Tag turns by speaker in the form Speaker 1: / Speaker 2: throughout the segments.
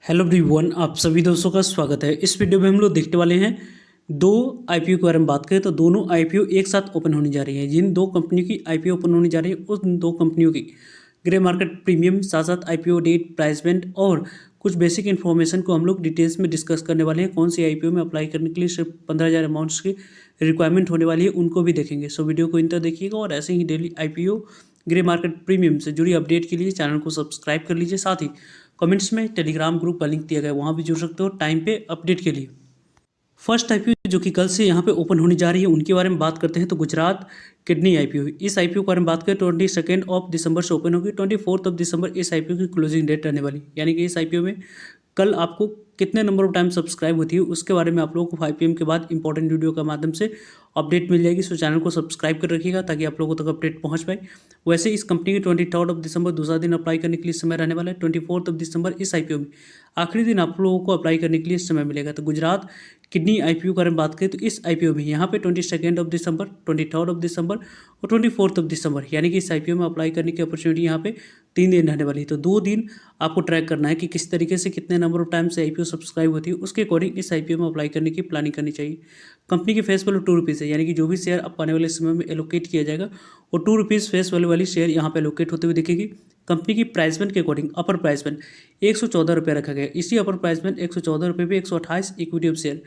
Speaker 1: Hello everyone, आप सभी दोस्तों का स्वागत है। इस वीडियो में हम लोग देखने वाले हैं दो आईपीओ के बारे में बात करें तो दोनों आईपीओ एक साथ ओपन होने जा रही है। जिन दो कंपनियों की आईपीओ ओपन होने जा रही है उन दो कंपनियों की ग्रे मार्केट प्रीमियम, साथ साथ आईपीओ डेट, प्राइस बैंड और कुछ बेसिक इन्फॉर्मेशन को हम लोग डिटेल्स में डिस्कस करने वाले हैं। कौन सी आईपीओ में अप्लाई करने के लिए सिर्फ 15,000 अमाउंट्स की रिक्वायरमेंट होने वाली है, उनको भी देखेंगे। सो वीडियो को इंतर देखिएगा और ऐसे ही daily IPO grey market premium से जुड़ी अपडेट के लिए चैनल को सब्सक्राइब कर लीजिए। साथ ही कमेंट्स में टेलीग्राम ग्रुप का लिंक दिया गया है, वहाँ भी जुड़ सकते हो टाइम पे अपडेट के लिए। फर्स्ट आईपीओ जो कि कल से यहाँ पे ओपन होने जा रही है उनके बारे में बात करते हैं तो गुजरात किडनी आईपीओ। इस आईपीओ के बारे में बात करें 22 दिसंबर से ओपन होगी। 24 दिसंबर इस आईपीओ की क्लोजिंग डेट रहने वाली, यानी कि इस आईपीओ में कल आपको कितने नंबर ऑफ टाइम सब्सक्राइब होती है उसके बारे में आप लोगों को 5 PM के बाद इंपॉर्टेंट वीडियो के माध्यम से अपडेट मिल जाएगी। सो चैनल को सब्सक्राइब कर रखिएगा ताकि आप लोगों तक अपडेट पहुंच पाए। वैसे इस कंपनी की 23 दिसंबर दूसरा दिन अप्लाई करने के लिए समय रहने वाला है। 24 दिसंबर इस आईपीओ में आखिरी दिन आप लोगों को अप्लाई करने के लिए समय मिलेगा। तो गुजरात किडनी आईपीओ के बारे में बात करें तो इस आईपीओ में यहाँ पे 22 दिसंबर, 23 दिसंबर और 24 दिसंबर, यानी कि इस आईपीओ में अप्लाई करने की अपॉर्चुनिटी यहाँ पे 3 दिन रहने वाली है। तो 2 दिन आपको ट्रैक करना है कि किस तरीके से कितने नंबर ऑफ टाइम से आईपीओ सब्सक्राइब होती है, उसके अकॉर्डिंग इस आईपीओ में अप्लाई करने की प्लानिंग करनी चाहिए। कंपनी की फेस वैल्यू ₹2 है, यानी कि जो भी शेयर आपको आने वाले समय में एलोकेट किया जाएगा वो ₹2 फेस वैल्यू वाली शेयर यहाँ पे एलोकेट होते हुए दिखेगी। कंपनी की प्राइस बैंड के अकॉर्डिंग अपर प्राइस बैंड ₹114 रखा गया। इसी अपर प्राइस बैंड ₹114 पे 128 इक्विटी ऑफ शेयर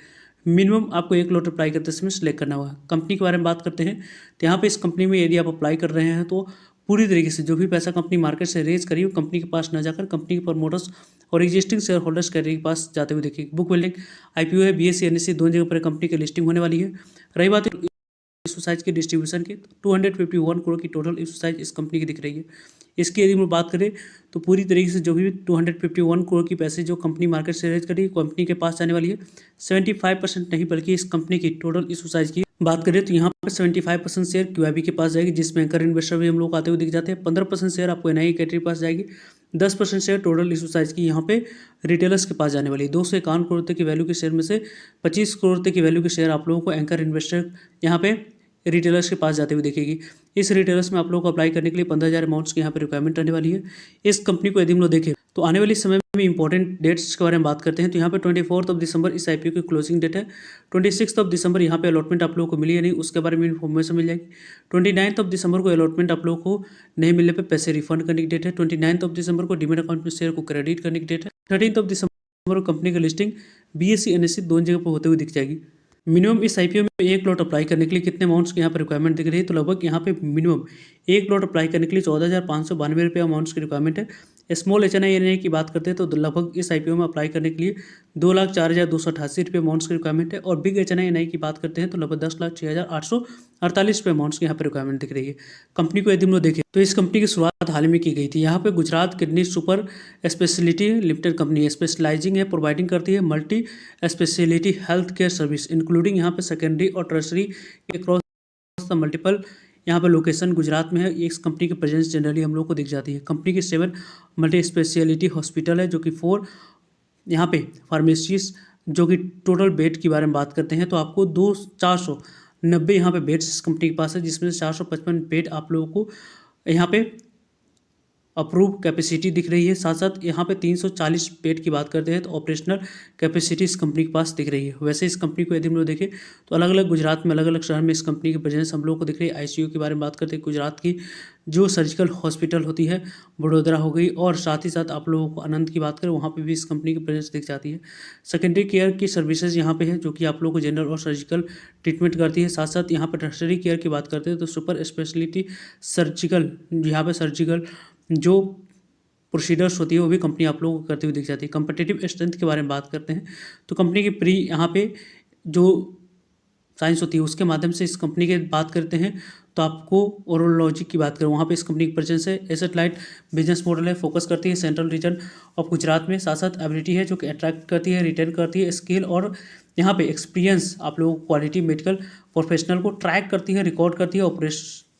Speaker 1: मिनिमम आपको 1 लॉट अप्लाई करते समय सिलेक्ट करना होगा। कंपनी के बारे में बात करते हैं तो यहाँ पे इस कंपनी में यदि आप अप्लाई कर रहे हैं तो पूरी तरीके से जो भी पैसा कंपनी मार्केट से रेज करी वो कंपनी के पास न जाकर कंपनी के प्रमोटर्स और एग्जिस्टिंग शेयर होल्डर्स के पास जाते हुए देखिए। बुक बिल्डिंग आईपीओ है, बीएससी एनएससी दोनों जगह पर कंपनी की लिस्टिंग होने वाली है। रही बात इशू साइज की डिस्ट्रीब्यूशन की, 251 करोड़ की टोटल इशू साइज इस कंपनी की दिख रही है। इसकी यदि हम बात करें तो पूरी तरीके से जो भी 251 करोड़ की पैसे जो कंपनी मार्केट से रेज करी कंपनी के पास जाने वाली है। 75% नहीं बल्कि इस कंपनी की टोटल इशू साइज की बात करें तो यहाँ पर 75% शेयर क्यूआईबी के पास जाएगी, जिसमें एंकर इन्वेस्टर भी हम लोग आते हुए दिख जाते हैं। 15% शेयर आपको एनआई कैटेगरी के पास जाएगी। 10% शेयर टोटल इशू साइज की यहाँ पे रिटेलर्स के पास जाने वाली है। 251 करोड़ तक की वैल्यू के शेयर में से 25 करोड़ तक की वैल्यू के शेयर आप लोगों को एंकर इन्वेस्टर यहाँ पे रिटेलर्स के पास जाते हुए देखेगी। इस रिटेलर्स में आप लोगों को अप्लाई करने के लिए 15,000 अमाउंट्स की यहाँ पे रिक्वायरमेंट रहने वाली है। इस कंपनी को यदि हम लोग देखें तो आने वाले समय में इंपॉर्टेंट डेट्स के बारे में बात करते हैं तो यहाँ पे 24 दिसंबर इस आईपीओ की क्लोजिंग डेट है। 26 दिसंबर यहाँ पे अलॉटमेंट आप लोगों को मिली या नहीं उसके बारे में इन्फॉर्मेशन मिल जाएगी। 29 दिसंबर को अलॉटमेंट आप लोगों को नहीं मिलने पर पैसे रिफंड करने की डेट है। 29 दिसंबर को डीमेट अकाउंट में शेयर को क्रेडिट करने की डेट है। 13 दिसंबर को कंपनी की लिस्टिंग बीएससी एनएससी दोनों जगह पर होते हुए दिख जाएगी। मिनिमम इस आईपीओ में 1 लॉट अप्लाई करने के लिए कितने अमाउंट्स की यहाँ पर रिक्वायरमेंट दिख रही है तो लगभग यहाँ पे मिनिमम 1 लॉट अप्लाई करने के लिए ₹14,592 अमाउंट्स की रिक्वायरमेंट है। स्मॉल एचएनआई की बात करते हैं तो लगभग इस आईपीओ में अप्लाई करने के लिए ₹2,04,288 अमाउंट्स की रिक्वायरमेंट है। और बिग एचएनआई की बात करते हैं तो लगभग ₹10,06,848 अमाउंट्स की यहाँ पर रिक्वायरमेंट दिख रही है। कंपनी को यदि हम लोग देखें तो इस कंपनी की शुरुआत हाल में की गई थी। यहाँ पे Gujarat kidney super speciality limited company specialising है, प्रोवाइडिंग करती है multi speciality health care service including यहाँ पे सेकेंडरी और टर्सरी अक्रॉस द मल्टीपल यहाँ पे लोकेशन गुजरात में है। इस कंपनी की प्रेजेंस जनरली हम लोग को दिख जाती है। कंपनी की 7 मल्टी स्पेशलिटी हॉस्पिटल है जो कि 4 यहाँ पे फार्मेसीज जो कि टोटल बेड की बारे में बात करते हैं तो आपको 490 यहाँ पे बेड्स इस कंपनी के पास है, जिसमें से 455 बेड आप लोगों को यहाँ पे अप्रूव कैपेसिटी दिख रही है। साथ साथ यहाँ पे 340 बेड की बात करते हैं तो ऑपरेशनल कैपेसिटी इस कंपनी के पास दिख रही है। वैसे इस कंपनी को यदि हम लोग देखें तो अलग अलग गुजरात में अलग अलग शहर में इस कंपनी की प्रेजेंस हम लोग को दिख रही है। आईसीयू के बारे में बात करते हैं गुजरात की जो सर्जिकल हॉस्पिटल होती है वडोदरा हो गई, और साथ ही साथ आप लोगों को आनंद की बात करें वहाँ पे भी इस कंपनी की प्रेजेंस दिख जाती है। सेकेंडरी केयर की सर्विसेज यहाँ पे है जो कि आप लोगों को जनरल और सर्जिकल ट्रीटमेंट करती है। साथ साथ यहाँ पर टर्शरी केयर की बात करते हैं तो सुपर स्पेशलिटी सर्जिकल, यहाँ पे सर्जिकल जो प्रोसीडर्स होती है वो भी कंपनी आप लोगों को करती हुई दिख जाती है। कंपटीटिव स्ट्रेंथ के बारे में बात करते हैं तो कंपनी की प्री यहाँ पे जो साइंस होती है उसके माध्यम से इस कंपनी के बात करते हैं तो आपको ओरोलॉजी की बात करें वहाँ पे इस कंपनी की प्रेजेंस है। एसेट लाइट बिजनेस मॉडल है, फोकस करती है सेंट्रल रीजन ऑफ गुजरात में। साथ साथ एबिलिटी है जो कि अट्रैक्ट करती है, रिटेन करती है स्किल और यहाँ पे एक्सपीरियंस आप लोगों को क्वालिटी मेडिकल प्रोफेशनल को ट्रैक करती है, रिकॉर्ड करती है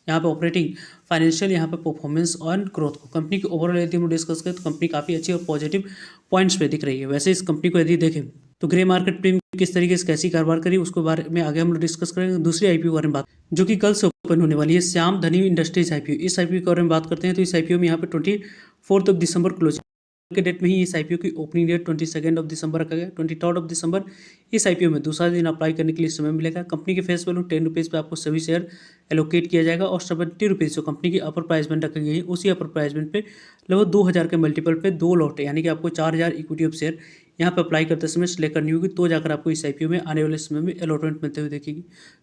Speaker 1: यहाँ पे ऑपरेटिंग फाइनेंशियल यहाँ पे परफॉर्मेंस और ग्रोथ को। कंपनी की ओवरऑल यदि हम डिस्कस करें तो कंपनी काफ़ी अच्छी और पॉजिटिव पॉइंट्स पे दिख रही है। वैसे इस कंपनी को यदि देखें तो ग्रे मार्केट प्रीमियम किस तरीके से कैसी कारोबार करी उसके बारे में आगे हम लोग डिस्कस करेंगे। दूसरी आईपीओ के बारे में बात जो कि कल से ओपन होने वाली है, श्याम धनी इंडस्ट्रीज आईपीओ। इस आईपीओ के बारे में बात करते हैं तो इस आईपीओ में यहाँ पे 24 दिसंबर क्लोज के डेट में ही इस आईपीओ की ओपनिंग डेट 22 दिसंबर रखा गया। 23 दिसंबर इस आईपीओ में दूसरा दिन अप्लाई करने के लिए समय मिलेगा। कंपनी के फेस वैल्यू 10 रुपीज़ पर आपको सभी शेयर एलोकेट किया जाएगा और 70 रुपीज़ जो कंपनी की अपर प्राइस बैंड रखी गई है उसी अपर प्राइस बैंड पे लगभग 2000 के मल्टीपल पे 2 लॉट यानी कि आपको 4000 इक्विटी ऑफ शेयर यहाँ पे अप्लाई करते समय सिलेक्ट करनी होगी, तो जाकर आपको इस आईपीओ में आने वाले समय में अलॉटमेंट मिलते हुए देखेगी।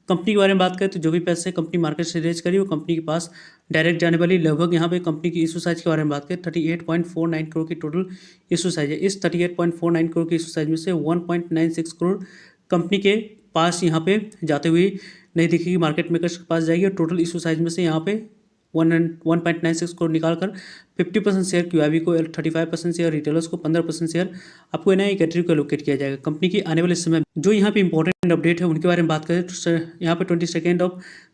Speaker 1: कंपनी के बारे में बात करें तो जो भी पैसे कंपनी मार्केट से रेज करी वो कंपनी के पास डायरेक्ट जाने वाली। लगभग यहाँ पे कंपनी की इशू साइज के बारे में बात करें 38.49 करोड़ की टोटल इशू साइज है। इस 38.49 करोड़ की इशू साइज में से 1.96 करोड़ कंपनी के पास यहाँ पे जाते हुए नहीं दिखेगी, मार्केट मेकर्स के पास जाएगी और टोटल इशू साइज में से यहाँ पे 1.96 करोड़ निकालकर 50% शेयर क्यूआईबी को, 35% शेयर रिटेलर्स को, 15% शेयर आपको एनआई कैटेगरी को एलोकेट किया जाएगा। कंपनी की आने वाले समय जो यहाँ पे इंपॉर्टेंट अपडेट है उनके बारे में बात करें तो यहाँ पे 22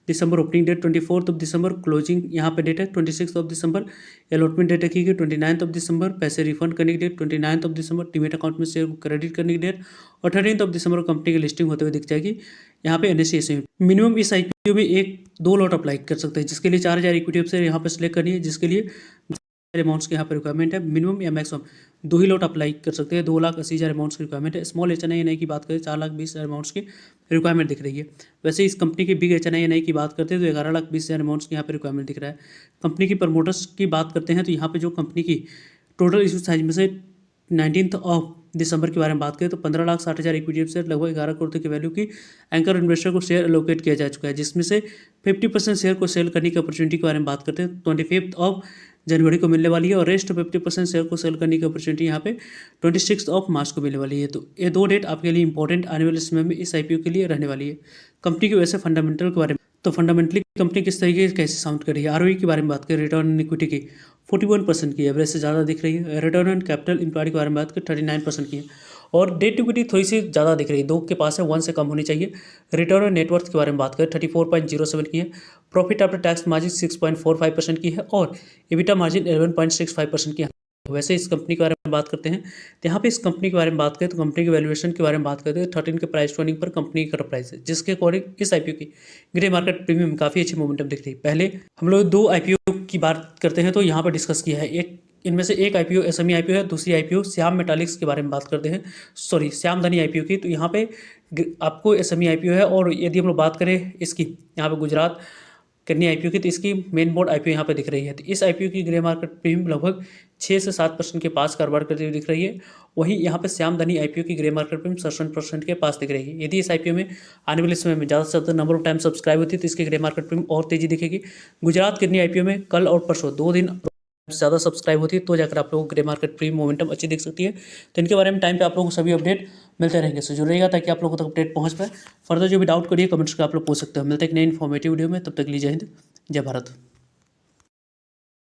Speaker 1: दिसंबर ओपनिंग डेट, 24 दिसंबर क्लोजिंग यहाँ पे डेट है, 26 दिसंबर अलॉटमेंट डेट रखी गई, 29 दिसंबर पैसे रिफंड करने की डेट, 29 दिसंबर डीमेट अकाउंट में शेयर को क्रेडिट करने की डेट और 13 दिसंबर को कंपनी की लिस्टिंग होते हुए दिख जाएगी यहाँ पे एनएसई में। मिनिमम इस आईपीओ में 1-2 लॉट अप्लाई कर सकते हैं, जिसके लिए 4000 इक्विटी ऑफ शेयर यहाँ पे सिलेक्ट करनी है, जिसके लिए अमाउंट्स के यहाँ पे रिक्वायरमेंट है। मिनिमम या मैक्सिमम 2 ही लॉट अप्लाई कर सकते हैं। 2,80,000 अमाउंट्स की रिक्वायरमेंट है। स्मॉल एचएनआई की बात करें 4,20,000 अमाउंट्स की रिक्वायरमेंट दिख रही है। वैसे इस कंपनी के बिग एचएनआई की बात करते हैं तो 11,20,000 अमाउंट्स की यहाँ पे रिक्वायरमेंट दिख रहा है। कंपनी की प्रमोटर्स की बात करते हैं तो यहाँ पे जो कंपनी की टोटल इशू साइज में से 19 दिसंबर के बारे में बात करें तो 15,60,000 इक्विटी शेयर लगभग 11 करोड़ की वैल्यू की एंकर इन्वेस्टर को शेयर एलोकेट किया जा चुका है, जिसमें से 50% शेयर को सेल करने की अपॉर्चुनिटी के बारे में बात करते हैं 25 जनवरी को मिलने वाली है और रेस्ट 50% शेयर को सेल करने की अपॉर्चुनिटी यहाँ पे 26 मार्च को मिलने वाली है। तो ये 2 डेट आपके लिए इंपॉर्टेंट आने वाले समय में इस आईपीओ के लिए रहने वाली है। कंपनी की वैसे फंडामेंटल के बारे में तो फंडामेंटली कंपनी किस तरीके से कैसे साउंड कर रही है। आरओई के बारे में बात करें, रिटर्न ऑन इक्विटी की 41% की एवरेज से ज़्यादा दिख रही है। रिटर्न ऑन कैपिटल एम्प्लॉयड के बारे में बात करें 39% की है और डेट इक्विटी थोड़ी सी ज़्यादा दिख रही है, 2 के पास है, 1 से कम होनी चाहिए। रिटर्न ऑन नेटवर्थ के बारे में बात करें 34.07 की है। प्रॉफिट आफ्टर टैक्स मार्जिन 6.45% की है और एबिटा मार्जिन 11.65% की है। वैसे इस कंपनी के बारे में बात करते हैं तो यहाँ पे इस कंपनी के बारे में बात करें तो कंपनी के वैल्यूएशन के बारे में बात करते हैं 13 के प्राइस टर्निंग पर कंपनी की करंट प्राइस है, जिसके अकॉर्डिंग इस आईपीओ की ग्रे मार्केट प्रीमियम काफ़ी अच्छी मोमेंटम दिख रही है। पहले हम लोग 2 आईपीओ की बात करते हैं तो यहाँ पर डिस्कस किया है। इनमें से एक आईपीओ एसएमई आईपीओ है, दूसरी आईपीओ श्याम मेटालिक्स के बारे में बात करते हैं, सॉरी श्याम धनी आईपीओ की। तो यहाँ पे आपको एसएमई आईपीओ है और यदि हम लोग बात करें इसकी यहाँ पे गुजरात कन्या आईपीओ की तो इसकी मेन बोर्ड आईपीओ यहाँ पे दिख रही है। तो इस आईपीओ की ग्रे मार्केट प्रीमियम लगभग 6 से 7% के पास कारोबार करते हुए दिख रही है। वहीं यहाँ पे श्याम धनी आईपीओ की ग्रे मार्केट प्रीमियम 67% के पास दिख रही है। यदि इस आईपीओ में आने वाले समय में ज़्यादा से ज़्यादा नंबर ऑफ टाइम सब्सक्राइब होती है तो इसकी ग्रे मार्केट प्रीमियम और तेजी दिखेगी। गुजरात कन्या आईपीओ में कल और परसों 2 दिन ज़्यादा सब्सक्राइब होती है तो जाकर आप लोगों को ग्रे मार्केट प्रीमियम मोमेंटम अच्छी दिख सकती है। तो इनके बारे में टाइम पे आप लोगों को सभी अपडेट मिलते रहेंगे, सो जुड़ रहेगा ताकि आप लोगों तक अपडेट पहुंच पाए। फर्दर जो भी डाउट करिए कमेंट्स कर आप लोग पूछ सकते हो। मिलते हैं एक नई इन्फॉर्मेटिव वीडियो में, तब तक लीजिए जय हिंद, जय भारत।